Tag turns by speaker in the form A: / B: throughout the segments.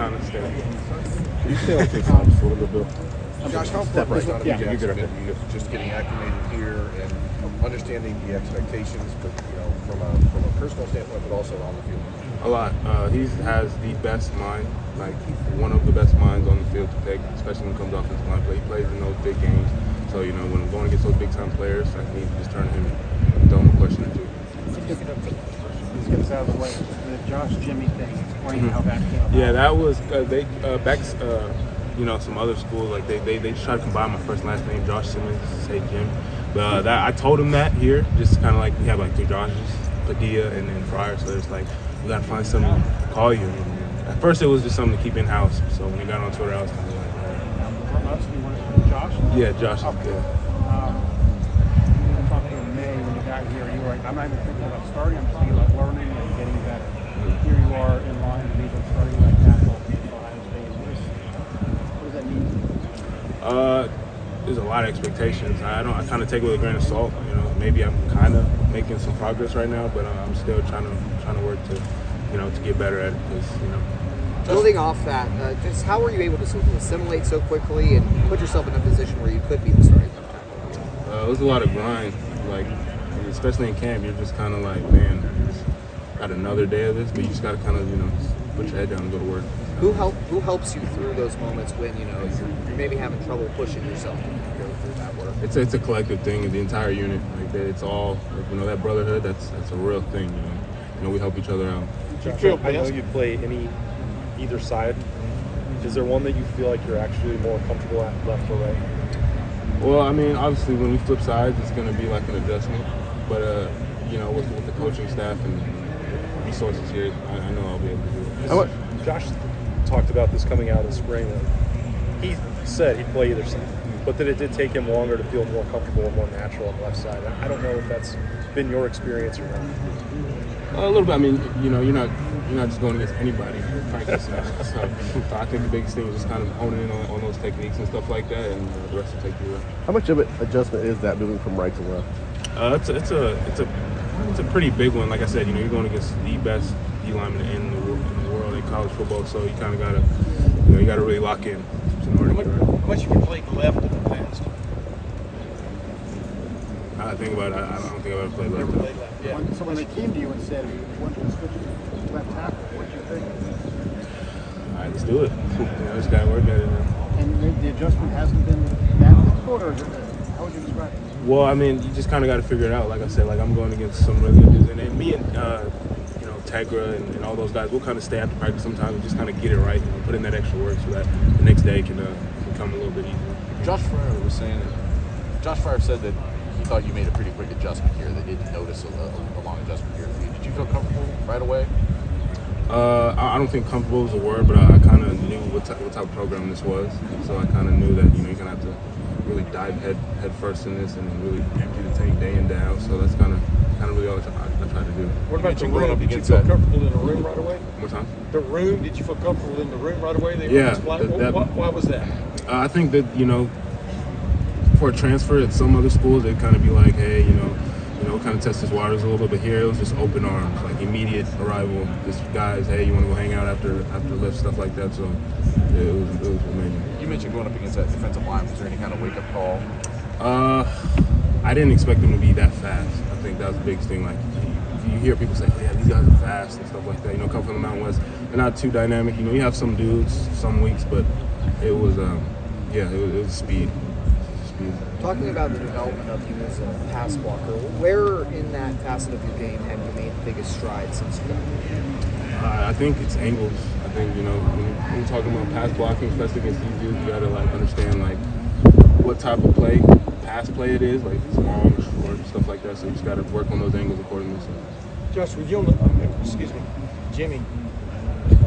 A: trying to stay.
B: You stay on take time just a little bit.
C: Josh, how
B: Step
C: important is
B: right.
C: what
B: Yeah,
C: Jack's
B: you get
C: been
B: it.
C: to you, just getting acclimated here and understanding the expectations, but from a personal standpoint, but also on the field?
A: A lot. He has the best mind, like one of the best minds on the field to pick, especially when it comes to offensive line play. He plays in those big games. So, when I'm going against those big time players, I need to just turn to him and throw him a question or two.
D: Let's get this out of the way. The Josh Jimmy thing, explain how that came about.
A: Yeah, that was back. Some other schools like they try to combine my first and last name, Josh Simmons, say Jim. But I told him that here, just kind of like we have like two Joshes, Padilla and then Fryer. So it's like we gotta find something to call you. And at first it was just something to keep in house. So when he got on Twitter, I was kind of like,
D: From us, you want to Josh?
A: yeah, Josh.
D: Okay.
A: Yeah.
D: I talked to you in May when you got here. You were like, I'm not even thinking about starting. I'm thinking about learning and getting better. Here you are in line to be the starting right tackle for Ohio State. What does that mean to you?
A: There's a lot of expectations. I kind of take it with a grain of salt. Maybe I'm kind of making some progress right now, but I'm still trying to work to get better at it because
E: Building off that, just how were you able to assimilate so quickly and put yourself in a position where you could be the starting left tackle?
A: it was a lot of grind. Like especially in camp, you're just kind of like, man, just got another day of this, but you just got to kind of put your head down and go to work.
E: Who helps you through those moments when you're maybe having trouble pushing yourself to go through that work?
A: It's a collective thing. The entire unit, like it's all that brotherhood. That's a real thing. We help each other out.
B: I know you play either side. Is there one that you feel like you're actually more comfortable at, left or right?
A: Well, obviously when we flip sides, it's going to be like an adjustment. But with the coaching staff and resources here, I know I'll be able to do it.
B: Josh talked about this coming out in the spring. He said he'd play either side, but that it did take him longer to feel more comfortable and more natural on the left side. I don't know if that's been your experience or not.
A: A little bit. You're not just going against anybody practicing. So I think the biggest thing is just kind of honing in on those techniques and stuff like that, and the rest will take you.
F: How much of an adjustment is that moving from right to left?
A: It's a pretty big one. Like I said, you're going against the best D lineman in the world in college football, so you kind of gotta really lock in.
C: How much have you played left in the past?
A: I think about it. I don't think I've ever played
C: Never
A: left.
C: played left. Yeah.
D: So when they came to you and said, "What do you switch to left tackle?" What did you think?
A: All right, let's do it. Just gotta work at it now.
D: And the adjustment hasn't been that difficult, or how would you describe it?
A: Well, you just kind of got to figure it out. Like I said, I'm going against some really good dudes, and me and Tegra and all those guys, we'll kind of stay after practice sometimes and just kind of get it right, put in that extra work so that the next day can come a little bit easier.
C: Josh Fryer said that he thought you made a pretty quick adjustment here. They didn't notice a long adjustment here. Did you feel comfortable right away?
A: I don't think comfortable is a word, but I kind of knew what type of program this was, so I kind of knew that you're gonna have to really dive head first in this and really empty the tank day in day out. So that's kind of really all I try to do.
G: What about the room? Did you feel comfortable in the room right away?
A: More time?
G: The room, did you feel comfortable in the room right away? Why was that?
A: I think that for a transfer at some other schools, they'd kind of be like, hey, kind of test his waters a little bit. But here it was just open arms, like immediate arrival. Just guys, hey, you want to go hang out after lift, stuff like that. So it was amazing.
C: You mentioned going up against that defensive line. Was there any kind of wake up call?
A: I didn't expect them to be that fast. I think that was the biggest thing. Like you hear people say, yeah, these guys are fast and stuff like that. Come from the Mountain West. They're not too dynamic. You have some dudes, some weeks, but it was it was speed.
E: Talking about the development of you as a pass blocker, where in that facet of your game have you made the biggest strides since you got here?
A: I think it's angles. I think when you're talking about pass blocking, especially against these dudes, you gotta understand what type of pass play it is, like it's long, short, stuff like that. So you just gotta work on those angles accordingly. So.
G: Josh, were you on Jimmy?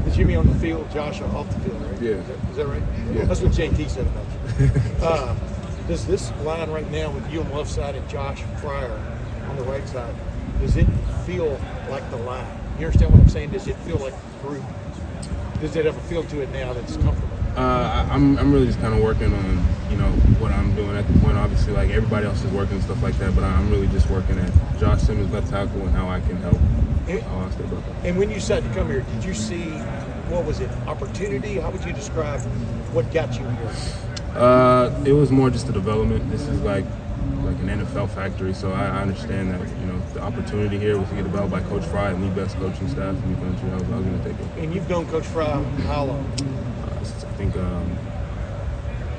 G: Is Jimmy on the field, Josh off the field, right?
A: Yeah.
G: Is that right?
A: Yeah.
G: That's what JT said about you. Does this line right now with you on the left side and Josh Fryer on the right side, does it feel like the line? You understand what I'm saying? Does it feel like the group? Does it have a feel to it now that's comfortable?
A: I'm really just kind of working on what I'm doing at the point. Obviously, everybody else is working and stuff like that, but I'm really just working at Josh Simmons left tackle and how I can help I'll ask about that.
G: And when you decided to come here, did you see, what was it, opportunity? How would you describe what got you here?
A: It was more just the development. This is like an NFL factory, so I understand that, the opportunity here was to get developed by Coach Fry and the best coaching staff in the country. I was going to take it.
G: And you've known Coach Fry how long?
A: Since I think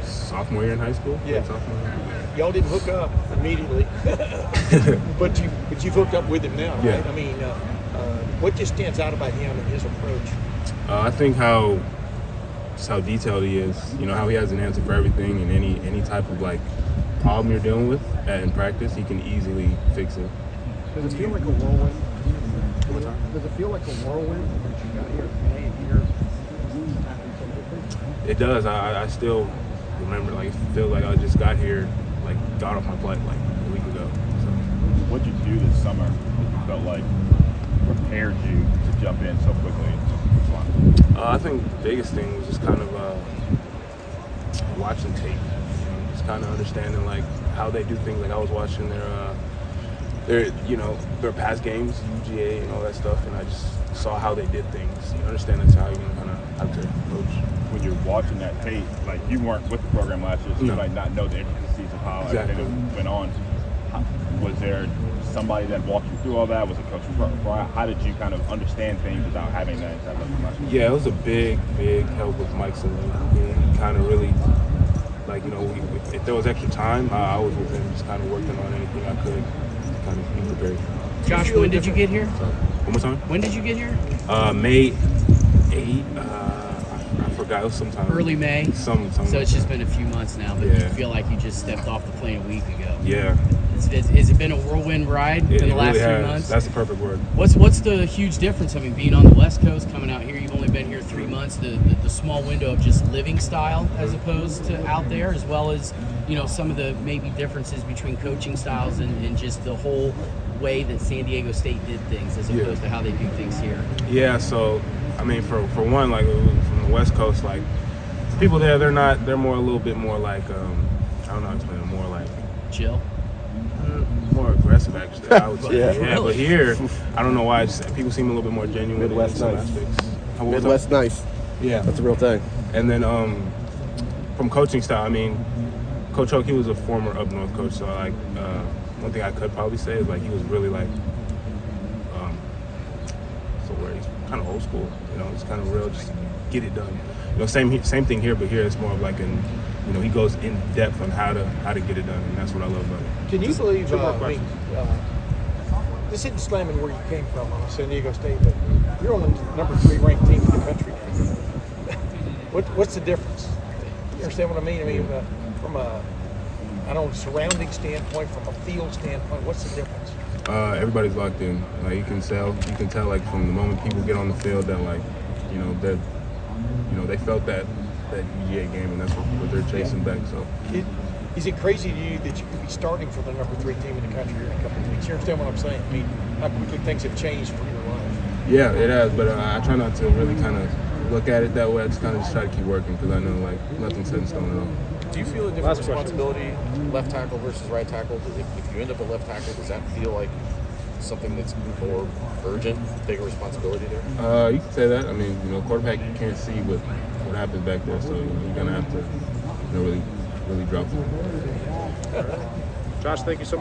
A: sophomore year in high school.
G: Yeah.
A: Sophomore year.
G: Y'all didn't hook up immediately, but you've hooked up with him now, right?
A: Yeah.
G: I mean, what just stands out about him and his approach?
A: I think how detailed he is. How he has an answer for everything, and any type of problem you're dealing with in practice, he can easily fix it.
D: Does it feel like a whirlwind? Does it feel like a whirlwind once you got here today and here?
A: It does. I still remember, it feels like I just got here, got off my flight a week ago. So.
H: What did you do this summer that you felt like prepared you to jump in so quickly?
A: I think the biggest thing was just kind of watching tape, just kind of understanding how they do things. I was watching their past games, UGA and all that stuff, and I just saw how they did things. You understand that's how you're gonna kind of have to approach.
H: When you're watching that tape, you weren't with the program last year, so you
A: No.
H: might not know the intricacies of how
A: Exactly.
H: everything went on. Was there somebody that walked you through all that? Was it Coach Fry? How did you kind of understand things without having that inside of last year?
A: Yeah, it was a big help with Mike Simmons. He kind of really, if there was extra time, I was with him, just kind of working on anything I could to kind of be prepared.
I: Josh, when did you get here?
A: So, one more time?
I: When did you get here?
A: May 8. I forgot. It was sometime.
I: Early May.
A: Some.
I: So it's just been a few months now, but you
A: Yeah.
I: feel like you just stepped off the plane a week ago.
A: Yeah.
I: Has it been a whirlwind ride in the last
A: really
I: 3
A: has.
I: months?
A: That's the perfect word.
I: What's the huge difference? I mean, being on the West Coast, coming out here, you've only been here 3 months. The small window of just living style as opposed to out there, as well as some of the maybe differences between coaching styles and just the whole way that San Diego State did things as opposed to how they do things here.
A: Yeah. So I mean, for one, from the West Coast, people there, they're more a little bit more I don't know how to explain it, more
I: Chill.
A: more aggressive, actually. I would say.
F: Yeah.
A: Yeah,
I: Really?
A: but here, I don't know why. People seem a little bit more genuine
F: Midwest
A: in some
F: nice.
A: aspects. What was
F: Midwest nice.
A: that? Yeah.
F: That's a real thing.
A: And then from coaching style, I mean, Coach Hoke, he was a former up north coach, so one thing I could probably say is he was really what's the word? He's kind of old school. It's kind of real, just get it done. Same thing here, but here it's more of he goes in depth on how to get it done, and that's what I love about it.
G: Can you believe,
A: two more questions.
G: this isn't slamming where you came from, San Diego State, but you're on the number 3 ranked team in the country now. What's the difference? You understand what I mean? I mean, from a surrounding standpoint, from a field standpoint, what's the difference?
A: Everybody's locked in. You can tell from the moment people get on the field that they felt that UGA game, and that's what they're chasing back. So
G: Is it crazy to you that you could be starting for the number 3 team in the country in a couple of weeks? You understand what I'm saying? I mean, how quickly things have changed for your life.
A: yeah, it has, but I try not to really kind of look at it that way. I just kind of try to keep working because I know nothing's set in stone at all.
C: Do you feel a different responsibility, left tackle versus right tackle? If you end up at left tackle, does that feel like something that's more urgent, bigger responsibility there?
A: You can say that. I mean, quarterback, you can't see what happens back there, so you're gonna have to really drop it.
B: Josh, thank you so much.